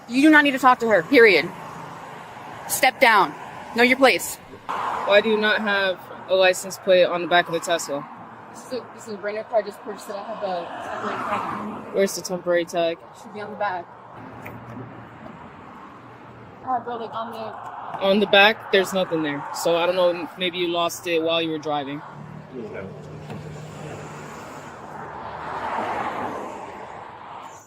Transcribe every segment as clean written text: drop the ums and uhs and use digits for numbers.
You do not need to talk to her, period. Step down. Know your place. Why do you not have a license plate on the back of the Tesla? This is a brand new car I just purchased it. I have the temporary tag. Where's the temporary tag? It should be on the back. Bro, like on the... On the back, there's nothing there. So I don't know, maybe you lost it while you were driving.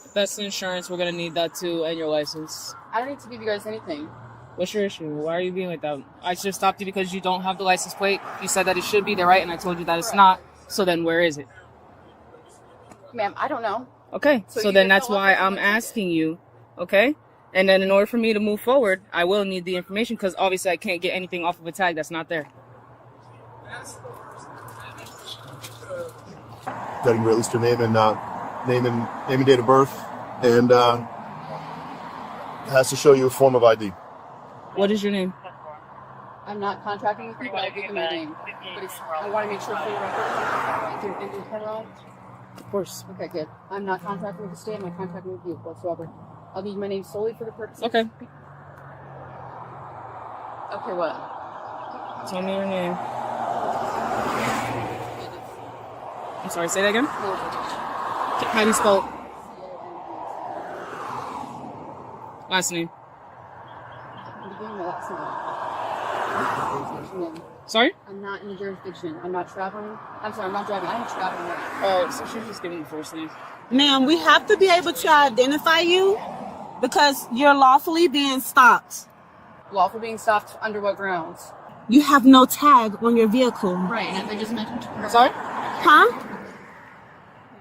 If that's the insurance, we're gonna need that too, and your license. I don't need to give you guys anything. What's your issue? Why are you being like that? I just stopped you because you don't have the license plate. You said that it should be there, right? And I told you that it's not. So then where is it? Ma'am, I don't know. Okay, so then that's why I'm asking you, okay? And then in order for me to move forward, I will need the information because obviously I can't get anything off of a tag that's not there. That you released your name and name and date of birth, and it has to show you a form of ID. What is your name? I'm not contracting with you, but I'll give you my name. But I want to make sure for your record. Of course. Okay, good. I'm not contracting with the state. I'm not contracting with you whatsoever. I'll need my name solely for the purpose. Okay. Okay, what? Tell me your name. I'm sorry, say that again? How do you spell it? Last name. Sorry? I'm not in the jurisdiction. I'm not traveling. I'm sorry, I'm not driving. I'm traveling. Oh, so she's just giving the first name. Ma'am, we have to be able to identify you because you're lawfully being stopped. Lawful being stopped under what grounds? You have no tag on your vehicle. Right, as I just mentioned to her. Sorry? Huh?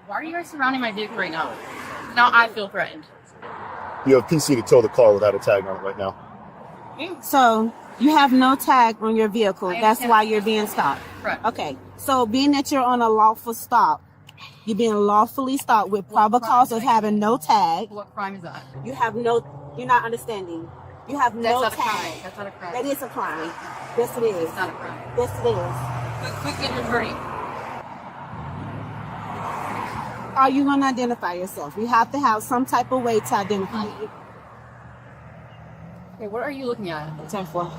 Why are you guys surrounding my vehicle right now? Now I feel threatened. You have PC to tow the car without a tag on it right now. So you have no tag on your vehicle. That's why you're being stopped. Correct. Okay. So being that you're on a lawful stop, you're being lawfully stopped with probable cause of having no tag. What crime is that? You have no, you're not understanding. You have no That's not a tag. crime. That's not a crime. That is a crime. Yes, it is. It's not a crime. Yes, it is. Quick, get your verdict. Are you going to identify yourself? You have to have some type of way to identify you. Okay, what are you looking at? 10-4.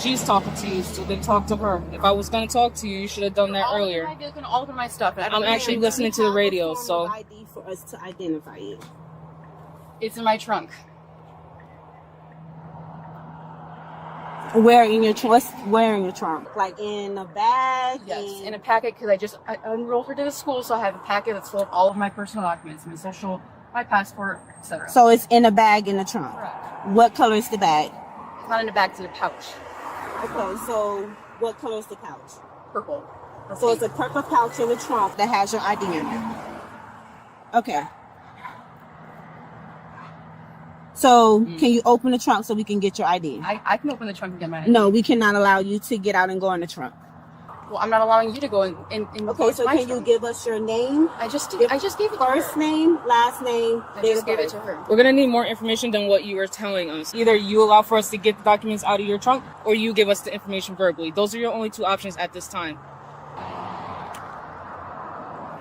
She's talking to you, so then talk to her. If I was going to talk to you, you should have done that earlier. All of my stuff. I'm actually listening to the radio, so... ID for us to identify you. It's in my trunk. Where in your trunk? Where in your trunk? Like in a bag? Yes, in a packet, because I enrolled her to the school, so I have a packet that's full of all of my personal documents, my social, my passport, etc. So it's in a bag in the trunk? Correct. What color is the bag? It's not in a bag, it's in a pouch. Okay, so what color is the pouch? Purple. So it's a purple pouch in the trunk that has your ID in it. Okay. So can you open the trunk so we can get your ID? I can open the trunk and get my ID. No, we cannot allow you to get out and go in the trunk. Well, I'm not allowing you to go in. Okay, so can you give us your name? I just gave it to her. First name, last name. I just gave it to her. We're going to need more information than what you were telling us. Either you allow for us to get the documents out of your trunk, or you give us the information verbally. Those are your only two options at this time.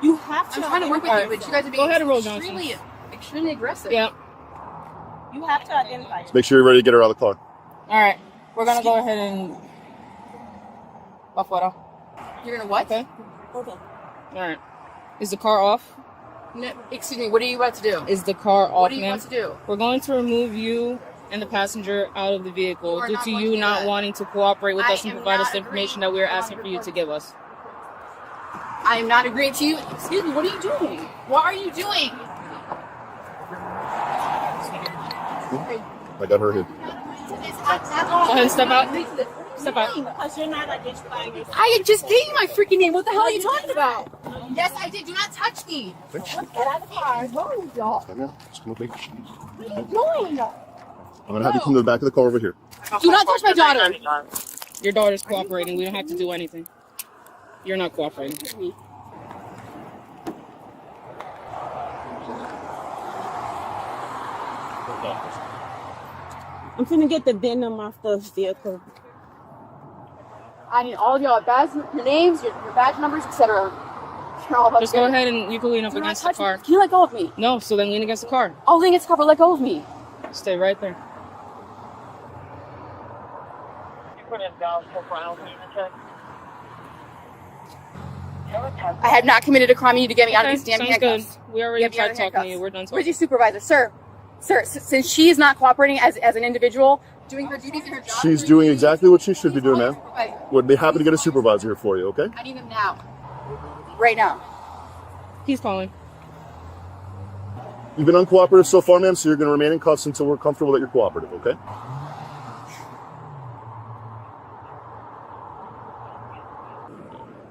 You have to. I'm trying to work with you, but you guys are being Go ahead and roll, Johnson. extremely aggressive. Yeah. You have to identify. Make sure you're ready to get her out of the car. All right. We're going to go ahead and... Afuera. You're gonna what? Okay. Okay. All right. Is the car off? No, excuse me, what are you about to do? Is the car off, What are you ma'am? about to do? We're going to remove you and the passenger out of the vehicle You are due not to going you to do not that. wanting to cooperate with I us and am provide us not the information agreeing that we are to asking for you to give us. I am not agreeing to you. Excuse me, what are you doing? What are you doing? I got her hit. Go ahead and step out. Step out. Because you're not identifying yourself. I just gave you my freaking name. What the hell are you talking about? Yes, I did. Do not touch me. Get out of the car. No, y'all. Come here. Just come with me. What are you doing? I'm going to have you come to the back of the car over here. Do not touch my daughter. Your daughter's cooperating. We don't have to do anything. You're not cooperating. I'm finna get the venom off the vehicle. I need all of y'all your names, your badge numbers, etc. Just go ahead and you can lean up against the car. Can you let go of me? No, so then lean against the car. I'll lean against the car, but let go of me. Stay right there. I have not committed a crime. You need to get me out of these damn sounds handcuffs. good. We already tried talking to you. We're done Where's talking. your supervisor? Sir, since she is not cooperating as an individual, doing her duties in her job. She's doing exactly what she should be doing, ma'am. Would be happy to get a supervisor here for you, okay? I need them now. Right now. He's calling. You've been uncooperative so far, ma'am, so you're going to remain in cuffs until we're comfortable that you're cooperative, okay?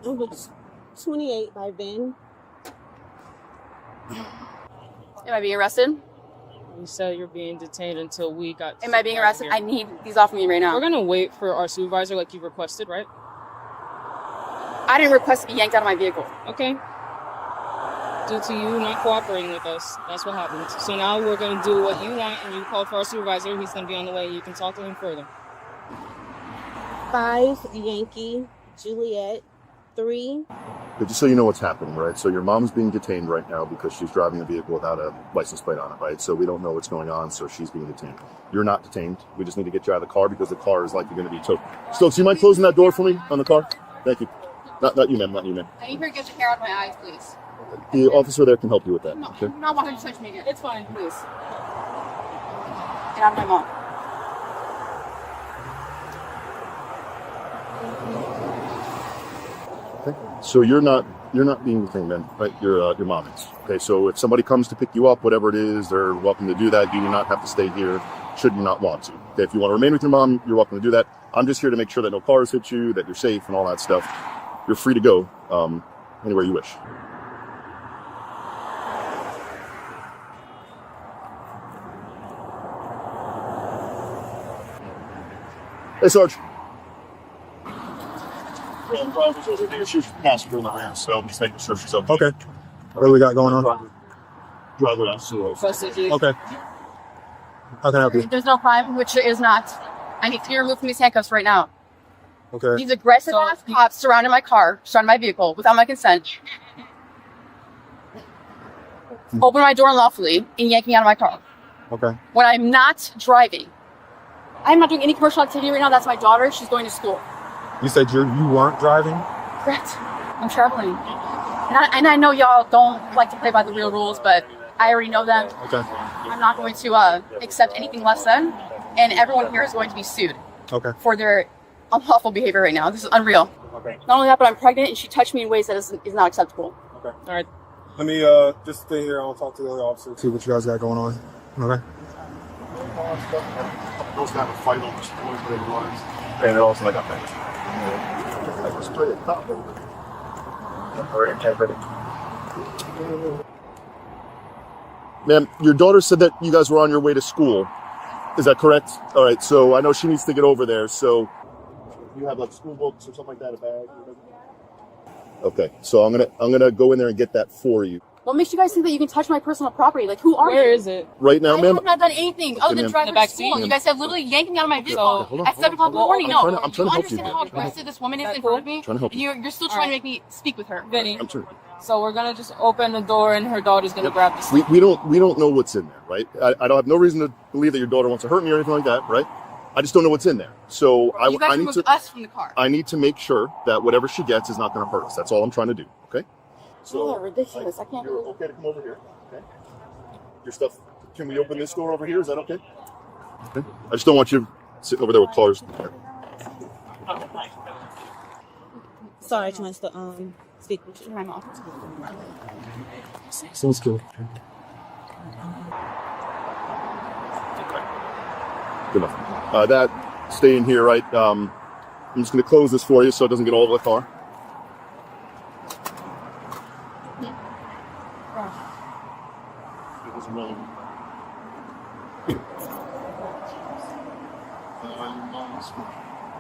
Number 28 by Ben. Am I being arrested? You said you're being detained until we got. Am I being arrested? I need these off of me right now. We're gonna wait for our supervisor, like you requested, right? I didn't request to be yanked out of my vehicle. Okay. Due to you not cooperating with us, that's what happened. So now we're gonna do what you want, and you call for our supervisor. He's gonna be on the way. You can talk to him further. 5 Yankee Juliet. 3. But just so you know what's happening, right? So your mom's being detained right now because she's driving a vehicle without a license plate on it, right? So we don't know what's going on, so she's being detained. You're not detained. We just need to get you out of the car because the car is likely going to be towed. Stokes, do you mind closing that door for me on the car? Thank you. Not you, ma'am. Not you, ma'am. I need her to get your hair out of my eyes, please. The officer there can help you with that. No, Okay? I'm not wanting to touch me again. It's fine, please. Get out of my mom. Okay. So you're not being detained, then, right? Your mom is. Okay. So if somebody comes to pick you up, whatever it is, they're welcome to do that. You do not have to stay here, should you not want to. Okay. If you want to remain with your mom, you're welcome to do that. I'm just here to make sure that no cars hit you, that you're safe, and all that stuff. You're free to go anywhere you wish. Hey, Sarge. She's passenger in the van, so just making sure she's okay. Okay. What do we got going on? Driver out, so Okay. How can I help you? There's no crime, which there is not. I need to be removed from these handcuffs right now. Okay. These aggressive ass cops surrounded my car, surrounded my vehicle without my consent. Open my door unlawfully and yank me out of my car. Okay. When I'm not driving. I'm not doing any commercial activity right now. That's my daughter. She's going to school. You said you weren't driving? Correct. I'm traveling. And I know y'all don't like to play by the real rules, but I already know them. Okay. I'm not going to accept anything less than. And everyone here is going to be sued Okay. for their unlawful behavior right now. This is unreal. Okay. Not only that, but I'm pregnant and she touched me in ways that is not acceptable. Okay. All right. Let me just stay here. I'll talk to the other officer. See what you guys got going on. Okay. Those kind of fight over and also like I was straight at top. Ma'am, your daughter said that you guys were on your way to school. Is that correct? All right. So I know she needs to get over there. So you have like school books or something like that, a bag. Okay. So I'm gonna go in there and get that for you. What makes you guys think that you can touch my personal property? Like, who are you? Where is it? Right now, I ma'am. have not done anything other than ma'am. drive In her the to back school. seat? You guys have literally yanked me out of my vehicle hold on, at 7 o'clock in the morning. I'm No, trying to you help you understand here. how aggressive this woman is That in front of cool? me? Trying to help And you. you're still trying to make me speak with her. Vinny. I'm sorry. So we're gonna just open the door, and her daughter's gonna grab the seat. We don't know what's in there, right? I don't have no reason to believe that your daughter wants to hurt me or anything like that, right? I just don't know what's in there. So You guys I need removed to us from the car. I need to make sure that whatever she gets is not going to hurt us. That's all I'm trying to do. Okay. Oh, ridiculous. I can't You're believe it. okay to come over here. Okay. Your stuff. Can we open this door over here? Is that okay? Okay. I just don't want you sitting over there with cars. Sorry, she wants to speak with you. My mom. Sounds cool. Good enough. That stay in here, right? I'm just going to close this for you so it doesn't get all over the car.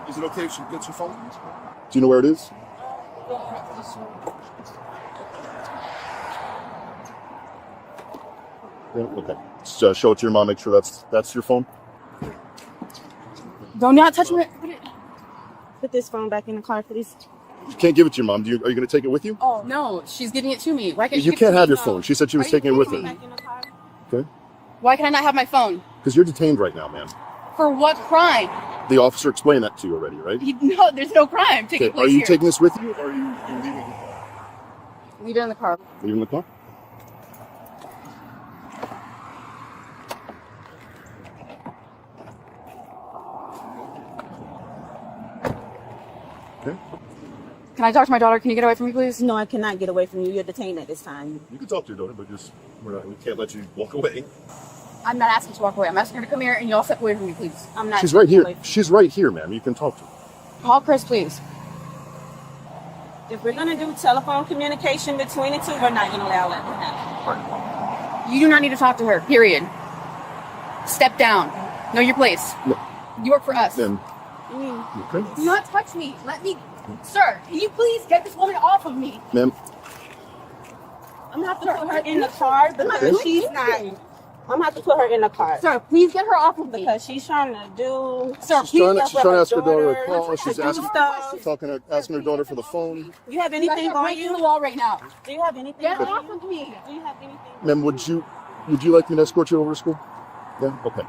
Is it okay if she gets your phone? Do you know where it is? Yeah, okay. Just show it to your mom. Make sure that's your phone. Do not touch me. Put this phone back in the car, please. You can't give it to your mom. Are you going to take it with you? Oh, no. She's giving it to me. Why can't You she can't give it have to your me? phone. She said she was Are you taking it with kidding her. me? Okay. Why can I not have my phone? Because you're detained right now, ma'am. For what crime? The officer explained that to you already, right? No, there's no crime taking Okay, place are you here. taking this with you, or are you leaving the car? Leave it in the car. Leaving the car? Okay. Can I talk to my daughter? Can you get away from me, please? No, I cannot get away from you. You're detained at this time. You can talk to your daughter, but just we can't let you walk away. I'm not asking to walk away. I'm asking her to come here and you all step away from me, please. I'm not. She's right here. away from She's right here, ma'am. You can talk to her. Call Chris, please. you. If we're gonna do telephone communication between the two, we're not gonna allow that to happen. You do not need to talk to her, period. Step down. Know your place. No. You work for us. Then, okay. Do not touch me. Let me... Sir, can you please get this woman off of me? Ma'am, I'm gonna have to put her in the car because Okay. she's not. I'm gonna have to put her in the car Sir, please get her off of me. because she's trying to do. Sir, she's trying please to ask her daughter a daughter call. She's to do asking stuff. asking her daughter for the phone. Do you have You anything guys are on breaking the you? wall right now. Do you have anything Get on off you? of me. Do you have anything? Ma'am, would you like me to escort you over to school? Yeah. Okay.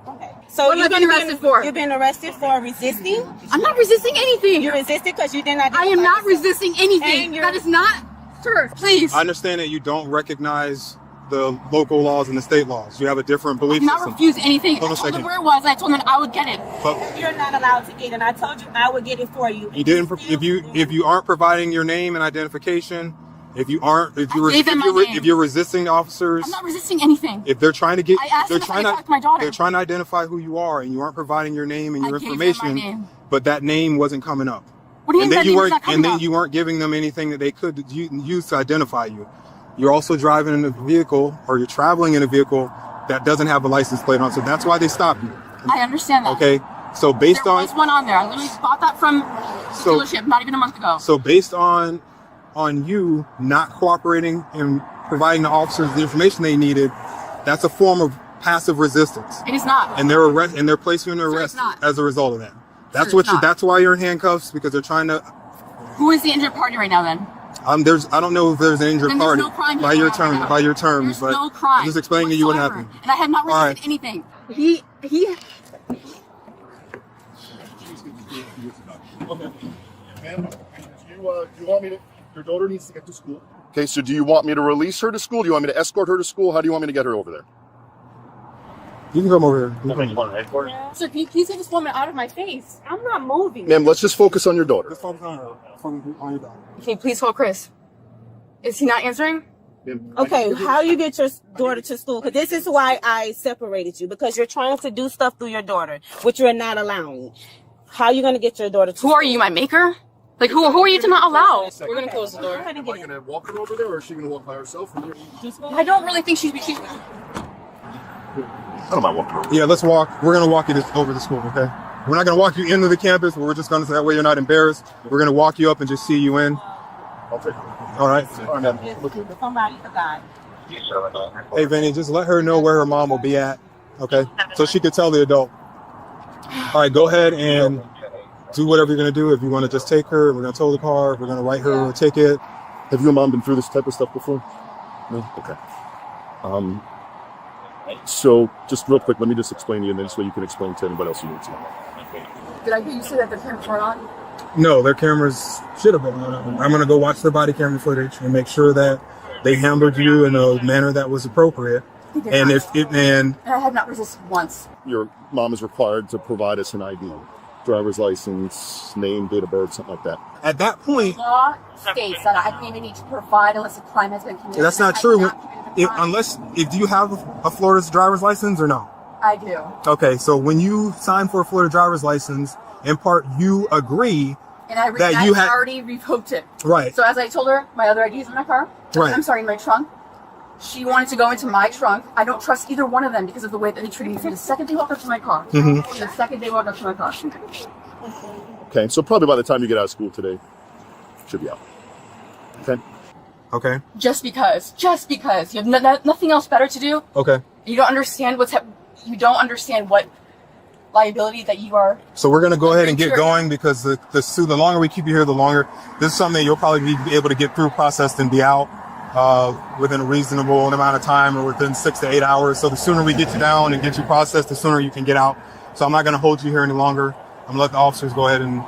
Okay. So What am I being arrested for? You've been arrested for resisting. I'm not resisting anything. You resisted because you did not. I am not identify yourself. resisting anything. And you're- That is not... Sir, please. I understand that you don't recognize the local laws and the state laws. You have a different belief I did not system. refuse anything. Hold on I a told them second. where it was and I told them I would get it. But You're not allowed to get it. I told you I would get it for you. you didn't. If you aren't providing your name and identification, if you're gave them my name. if you're resisting the officers, I'm not resisting anything. if they're trying to get, I asked they're them if I trying could to, talk to my daughter. they're trying to identify who you are, and you aren't providing your name and your I gave them my information. name. But that name wasn't coming up. What do you And mean then that you name is weren't, not coming and then up? you weren't giving them anything that they could use to identify you. You're also driving in a vehicle, or you're traveling in a vehicle that doesn't have a license plate on. So that's why they stopped you. I understand that. Okay. So based There on was one on there. I literally bought that from the So- dealership not even a month ago. So based on you not cooperating and providing the officers the information they needed, that's a form of passive resistance, It is not. and they're placing you in Sir, arrest it's not. as a result of that. That's Sir, it's not. That's why you're in handcuffs, because they're trying to. Who is the injured party right now then? I don't know if there's an injured Then there's party no crime by here your right terms. now. By your terms, There's but no crime. I'm just explaining to you what whatsoever. happened. And I have not All resisted right. anything. Okay. Ma'am, do you want me to? Your daughter needs to get to school. Okay. So do you want me to release her to school? Do you want me to escort her to school? How do you want me to get her over there? You can come over here. You can come. Sir, can you please get this woman out of my face? I'm not moving. Ma'am, let's just focus on your daughter. Just focus on her. Focus on your daughter. Can you please call Chris? Is he not answering? Ma'am, Okay, how you get your daughter to school? Because this is why I separated you, because you're trying to do stuff through your daughter, which you're not allowing. How are you going to get your daughter to Who are you, my maker? Like, who are you to not allow? We're gonna close the Go door. ahead and Am get I in. gonna walk her over there, or is she gonna walk by herself? I don't really think she's... I don't mind walking her over. Yeah, let's walk. We're gonna walk you over to school, okay? We're not gonna walk you into the campus. We're just gonna, so that way you're not embarrassed. We're gonna walk you up and just see you in. I'll take her. All right. All right, ma'am. Somebody forgot. Hey, Vinny, just let her know where her mom will be at, okay? So she could tell the adult. All right, go ahead and do whatever you're gonna do. If you want to just take her, we're gonna tow the car. We're gonna write her a ticket. Have you and mom been through this type of stuff before? No. Okay. So just real quick, let me just explain to you, and then so you can explain to anybody else you need to know. Did I hear you say that the cameras weren't on? No, their cameras should have been on. I'm gonna go watch their body camera footage and make sure that they handled you in a manner that was appropriate. And And I have not resisted once. Your mom is required to provide us an ID, driver's license, name, date of birth, something like that. at that point, Law states that I don't even need to provide unless a crime has been committed. that's not I true. have not committed a crime. If you have a Florida's driver's license or no? I do. Okay, so when you sign for a Florida driver's license, in part you agree, And I That you had- already revoked it. right? So as I told her, my other ID is in my car. Right. I'm sorry, in my trunk. She wanted to go into my trunk. I don't trust either one of them because of the way that they treated me from the second they walked up to my car. Mhm. From the second they walked up to my car. Okay, so probably by the time you get out of school today, should be out. Okay. Okay, Just because you have nothing else better to do. okay. You don't understand you don't understand what liability that you are. So we're gonna go ahead and get going because the longer we keep you here, the longer this is something that you'll probably be able to get through, processed, and be out. within a reasonable amount of time or within 6 to 8 hours. So the sooner we get you down and get you processed, the sooner you can get out. So I'm not going to hold you here any longer. I'm going to let the officers go ahead and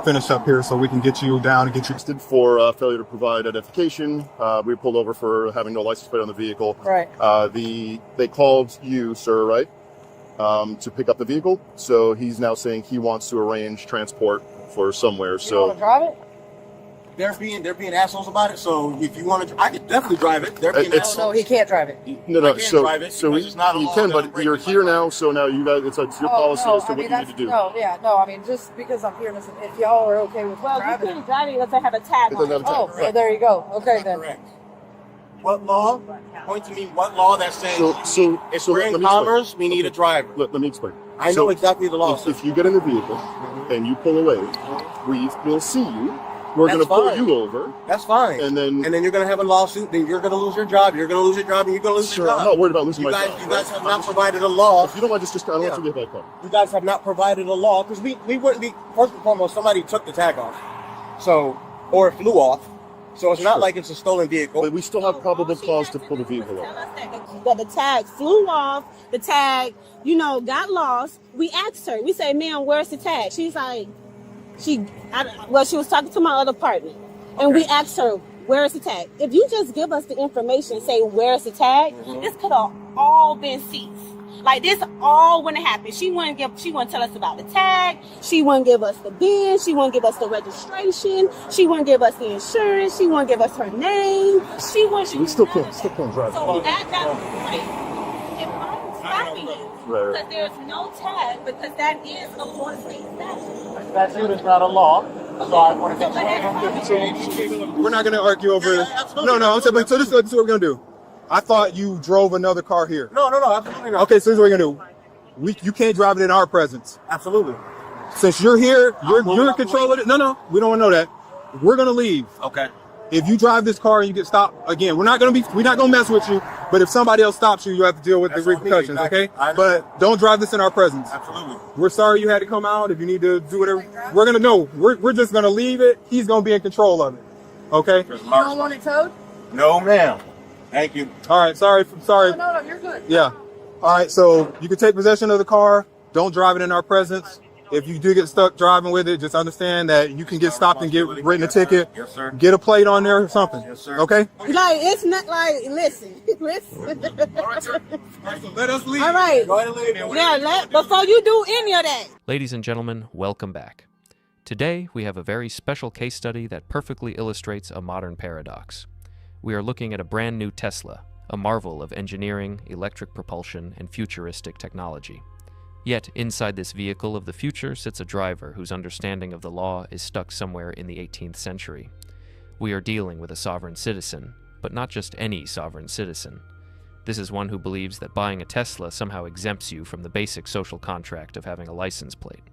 finish up here so we can get you down and get you. For failure to provide identification, we pulled over for having no license plate on the vehicle. Right. They called you, sir, right, to pick up the vehicle. So he's now saying he wants to arrange transport for somewhere. You want to drive it? They're being assholes about it. So if you want to, I could definitely drive it. They're being It's- assholes. No, he can't drive it. No. I can't So drive it so because he, it's not a you law can, that'll but break you're the here law. now. So now you guys, it's your policy as to what you need to do. I mean, just because I'm here, listen, if y'all are okay with Well, you driving. can't drive it unless they have a tag It on doesn't it. have a Oh, tag. so Right. there you go. Okay, then. Correct. What law? Point to me. What law that says if we're let in me explain. commerce, we need a driver. Let me explain. I know So, exactly the law. If you get in the vehicle and you pull away, we will see you. We're going to That's pull fine. you over. That's fine. And then you're going to have a lawsuit. Then you're going to lose your job. You're going to lose your job, and you're going to lose sure, your I'm job. not worried about losing You my guys, job. you guys have not provided a law. If you don't mind, just I don't want you to get back car. You guys have not provided a law because we wouldn't be. First and foremost, somebody took the tag off, or it flew off. So it's not like it's a stolen vehicle. But we still have probable cause to pull the vehicle over. That the tag flew off, the tag, got lost. We asked her, we said, ma'am, where's the tag? She's like, she was talking to my other partner. And we asked her, where's the tag? If you just give us the information, say, where's the tag, this could have all been seized. Like, this all wouldn't happen. She wouldn't tell us about the tag. She wouldn't give us the VIN. She wouldn't give us the registration. She wouldn't give us the insurance. She wouldn't give us her name. She wouldn't. We still can't drive. So that was if I'm stopping you, Right. because there's no tag, because that is a law state statute. Statute is not a law. So I want to We're not going to argue over it. No. So this is what we're going to do. I thought you drove another car here. No, absolutely not. Okay, so this is what we're going to do. You can't drive it in our presence. Absolutely. Since you're here, you're in control of it. No, we don't want to know that. We're going to leave. Okay. If you drive this car and you get stopped again, we're not going to mess with you. But if somebody else stops you, you have to deal with That's the on me, repercussions, exactly. okay? But don't drive this in our presence. Absolutely. We're sorry you had to come out. If you need to do whatever, we're going to know. We're just going to leave it. He's going to be in control of it. Okay? You don't want it towed? No, ma'am. Thank you. All right. Sorry. No, you're good. Yeah. All right. So you can take possession of the car. Don't drive it in our presence. If you do get stuck driving with it, just understand that you can get stopped and get written a ticket. Yes, sir. Get a plate on there or something. Yes, sir. Okay? Like, it's not like, listen. All right, sir. Let us leave. All right. Go ahead and leave. Yeah, before you do any of that. Ladies and gentlemen, welcome back. Today, we have a very special case study that perfectly illustrates a modern paradox. We are looking at a brand new Tesla, a marvel of engineering, electric propulsion, and futuristic technology. Yet, inside this vehicle of the future sits a driver whose understanding of the law is stuck somewhere in the 18th century. We are dealing with a sovereign citizen, but not just any sovereign citizen. This is one who believes that buying a Tesla somehow exempts you from the basic social contract of having a license plate.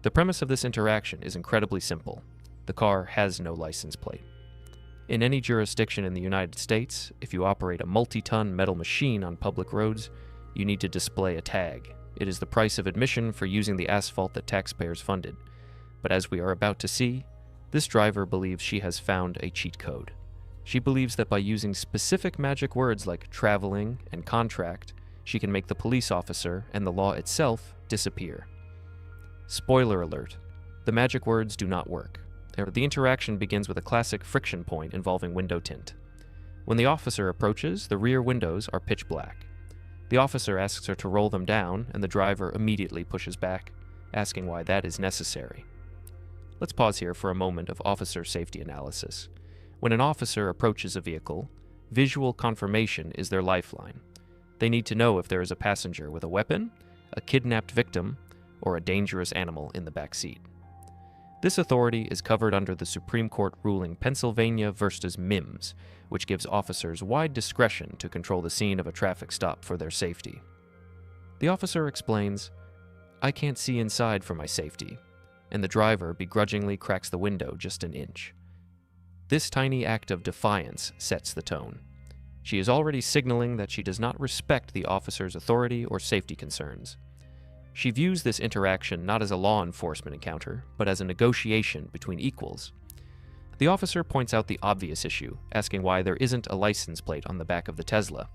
The premise of this interaction is incredibly simple. The car has no license plate. In any jurisdiction in the United States, if you operate a multi-ton metal machine on public roads, you need to display a tag. It is the price of admission for using the asphalt that taxpayers funded. But as we are about to see, this driver believes she has found a cheat code. She believes that by using specific magic words like traveling and contract, she can make the police officer and the law itself disappear. Spoiler alert, the magic words do not work. The interaction begins with a classic friction point involving window tint. When the officer approaches, the rear windows are pitch black. The officer asks her to roll them down, and the driver immediately pushes back, asking why that is necessary. Let's pause here for a moment of officer safety analysis. When an officer approaches a vehicle, visual confirmation is their lifeline. They need to know if there is a passenger with a weapon, a kidnapped victim, or a dangerous animal in the back seat. This authority is covered under the Supreme Court ruling Pennsylvania v. Mims, which gives officers wide discretion to control the scene of a traffic stop for their safety. The officer explains, "I can't see inside for my safety," and the driver begrudgingly cracks the window just an inch. This tiny act of defiance sets the tone. She is already signaling that she does not respect the officer's authority or safety concerns. She views this interaction not as a law enforcement encounter, but as a negotiation between equals. The officer points out the obvious issue, asking why there isn't a license plate on the back of the Tesla.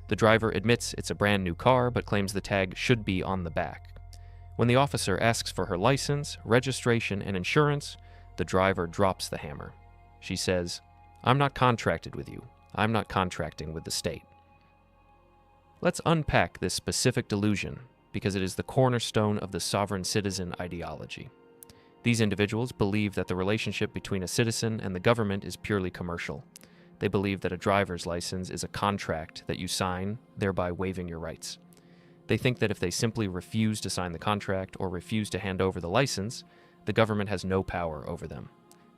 The driver admits it's a brand new car, but claims the tag should be on the back. When the officer asks for her license, registration, and insurance, the driver drops the hammer. She says, "I'm not contracted with you. I'm not contracting with the state." Let's unpack this specific delusion, because it is the cornerstone of the sovereign citizen ideology. These individuals believe that the relationship between a citizen and the government is purely commercial. They believe that a driver's license is a contract that you sign, thereby waiving your rights. They think that if they simply refuse to sign the contract or refuse to hand over the license, the government has no power over them.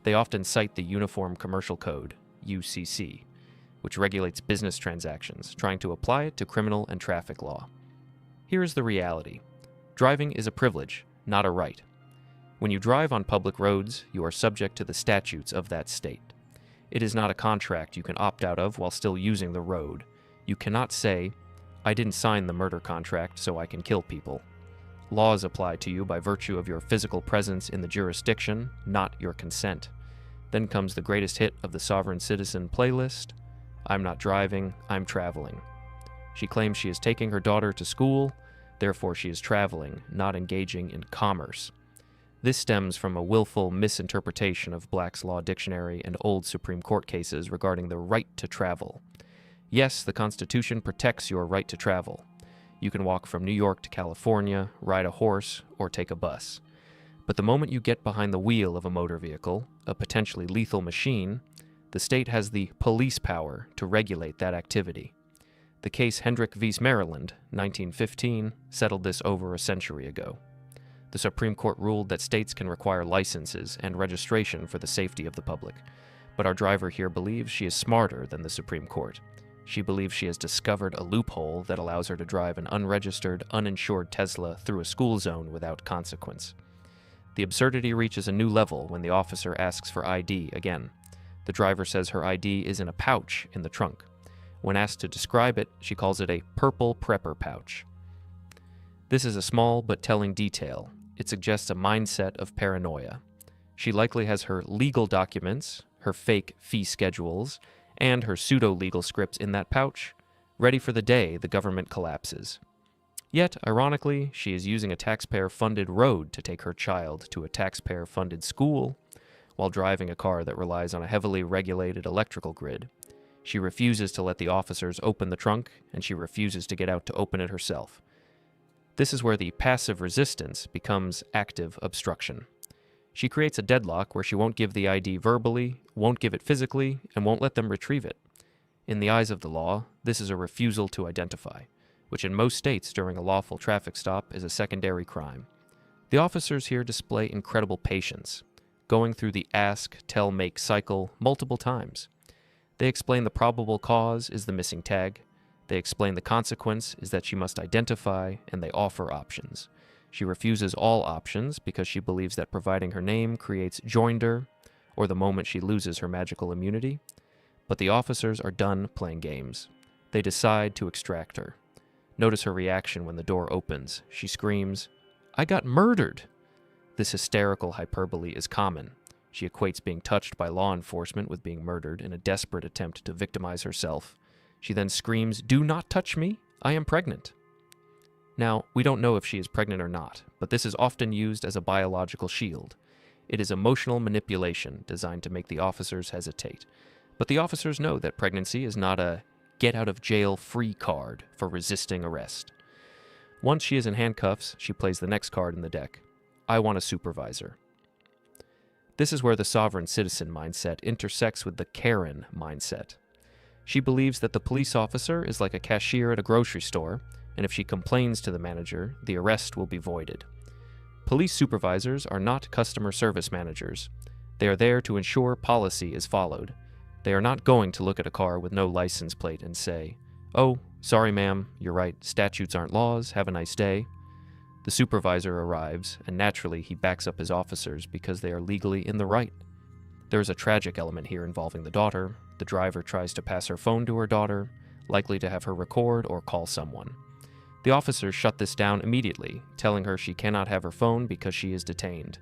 They often cite the Uniform Commercial Code, UCC, which regulates business transactions, trying to apply it to criminal and traffic law. Here is the reality. Driving is a privilege, not a right. When you drive on public roads, you are subject to the statutes of that state. It is not a contract you can opt out of while still using the road. You cannot say, "I didn't sign the murder contract, so I can kill people." Laws apply to you by virtue of your physical presence in the jurisdiction, not your consent. Then comes the greatest hit of the Sovereign Citizen playlist, "I'm not driving, I'm traveling." She claims she is taking her daughter to school, therefore she is traveling, not engaging in commerce. This stems from a willful misinterpretation of Black's Law Dictionary and old Supreme Court cases regarding the right to travel. Yes, the Constitution protects your right to travel. You can walk from New York to California, ride a horse, or take a bus. But the moment you get behind the wheel of a motor vehicle, a potentially lethal machine, the state has the police power to regulate that activity. The case Hendrick v. Maryland, 1915, settled this over a century ago. The Supreme Court ruled that states can require licenses and registration for the safety of the public. But our driver here believes she is smarter than the Supreme Court. She believes she has discovered a loophole that allows her to drive an unregistered, uninsured Tesla through a school zone without consequence. The absurdity reaches a new level when the officer asks for ID again. The driver says her ID is in a pouch in the trunk. When asked to describe it, she calls it a purple prepper pouch. This is a small but telling detail. It suggests a mindset of paranoia. She likely has her legal documents, her fake fee schedules, and her pseudo-legal scripts in that pouch, ready for the day the government collapses. Yet, ironically, she is using a taxpayer-funded road to take her child to a taxpayer-funded school, while driving a car that relies on a heavily regulated electrical grid. She refuses to let the officers open the trunk, and she refuses to get out to open it herself. This is where the passive resistance becomes active obstruction. She creates a deadlock where she won't give the ID verbally, won't give it physically, and won't let them retrieve it. In the eyes of the law, this is a refusal to identify, which in most states during a lawful traffic stop is a secondary crime. The officers here display incredible patience, going through the ask, tell, make cycle multiple times. They explain the probable cause is the missing tag. They explain the consequence is that she must identify, and they offer options. She refuses all options because she believes that providing her name creates joinder, or the moment she loses her magical immunity. But the officers are done playing games. They decide to extract her. Notice her reaction when the door opens. She screams, "I got murdered!" This hysterical hyperbole is common. She equates being touched by law enforcement with being murdered in a desperate attempt to victimize herself. She then screams, "Do not touch me! I am pregnant!" Now, we don't know if she is pregnant or not, but this is often used as a biological shield. It is emotional manipulation designed to make the officers hesitate. But the officers know that pregnancy is not a get-out-of-jail-free card for resisting arrest. Once she is in handcuffs, she plays the next card in the deck. "I want a supervisor." This is where the sovereign citizen mindset intersects with the Karen mindset. She believes that the police officer is like a cashier at a grocery store, and if she complains to the manager, the arrest will be voided. Police supervisors are not customer service managers. They are there to ensure policy is followed. They are not going to look at a car with no license plate and say, "Oh, sorry ma'am, you're right, statutes aren't laws, have a nice day." The supervisor arrives, and naturally he backs up his officers because they are legally in the right. There is a tragic element here involving the daughter. The driver tries to pass her phone to her daughter, likely to have her record or call someone. The officers shut this down immediately, telling her she cannot have her phone because she is detained.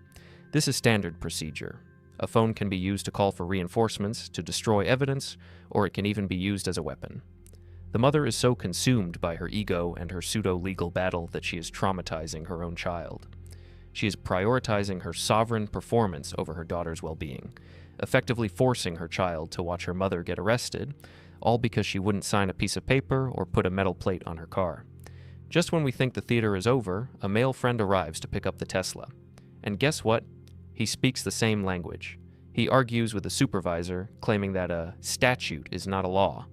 This is standard procedure. A phone can be used to call for reinforcements, to destroy evidence, or it can even be used as a weapon. The mother is so consumed by her ego and her pseudo-legal battle that she is traumatizing her own child. She is prioritizing her sovereign performance over her daughter's well-being, effectively forcing her child to watch her mother get arrested, all because she wouldn't sign a piece of paper or put a metal plate on her car. Just when we think the theater is over, a male friend arrives to pick up the Tesla. And guess what? He speaks the same language. He argues with the supervisor, claiming that a statute is not a law.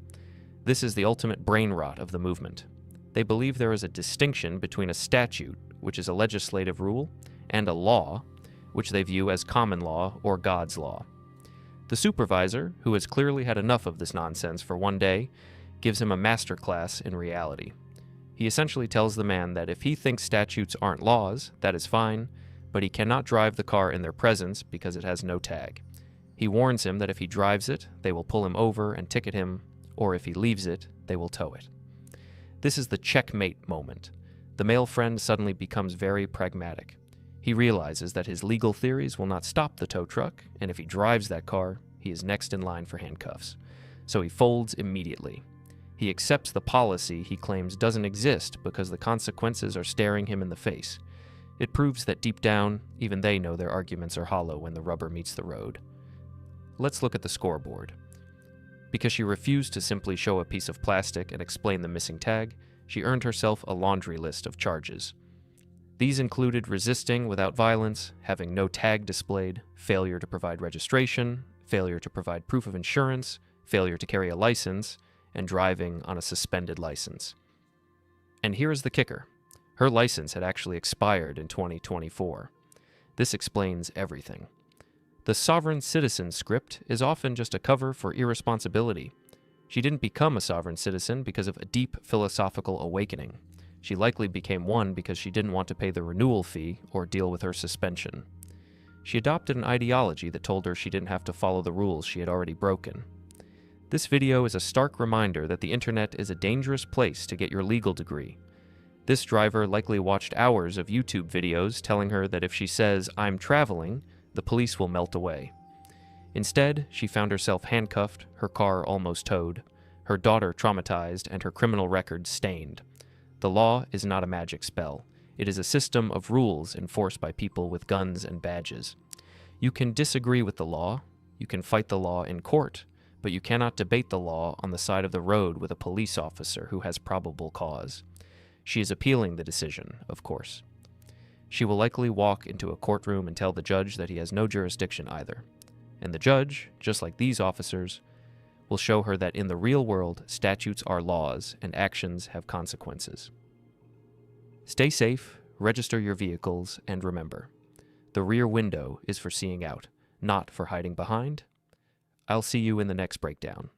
This is the ultimate brain rot of the movement. They believe there is a distinction between a statute, which is a legislative rule, and a law, which they view as common law or God's law. The supervisor, who has clearly had enough of this nonsense for one day, gives him a masterclass in reality. He essentially tells the man that if he thinks statutes aren't laws, that is fine, but he cannot drive the car in their presence because it has no tag. He warns him that if he drives it, they will pull him over and ticket him, or if he leaves it, they will tow it. This is the checkmate moment. The male friend suddenly becomes very pragmatic. He realizes that his legal theories will not stop the tow truck, and if he drives that car, he is next in line for handcuffs. So he folds immediately. He accepts the policy he claims doesn't exist because the consequences are staring him in the face. It proves that deep down, even they know their arguments are hollow when the rubber meets the road. Let's look at the scoreboard. Because she refused to simply show a piece of plastic and explain the missing tag, she earned herself a laundry list of charges. These included resisting without violence, having no tag displayed, failure to provide registration, failure to provide proof of insurance, failure to carry a license, and driving on a suspended license. And here is the kicker. Her license had actually expired in 2024. This explains everything. The sovereign citizen script is often just a cover for irresponsibility. She didn't become a sovereign citizen because of a deep philosophical awakening. She likely became one because she didn't want to pay the renewal fee or deal with her suspension. She adopted an ideology that told her she didn't have to follow the rules she had already broken. This video is a stark reminder that the internet is a dangerous place to get your legal degree. This driver likely watched hours of YouTube videos telling her that if she says, "I'm traveling," the police will melt away. Instead, she found herself handcuffed, her car almost towed, her daughter traumatized, and her criminal record stained. The law is not a magic spell. It is a system of rules enforced by people with guns and badges. You can disagree with the law, you can fight the law in court, but you cannot debate the law on the side of the road with a police officer who has probable cause. She is appealing the decision, of course. She will likely walk into a courtroom and tell the judge that he has no jurisdiction either. And the judge, just like these officers, will show her that in the real world, statutes are laws and actions have consequences. Stay safe, register your vehicles, and remember, the rear window is for seeing out, not for hiding behind. I'll see you in the next breakdown.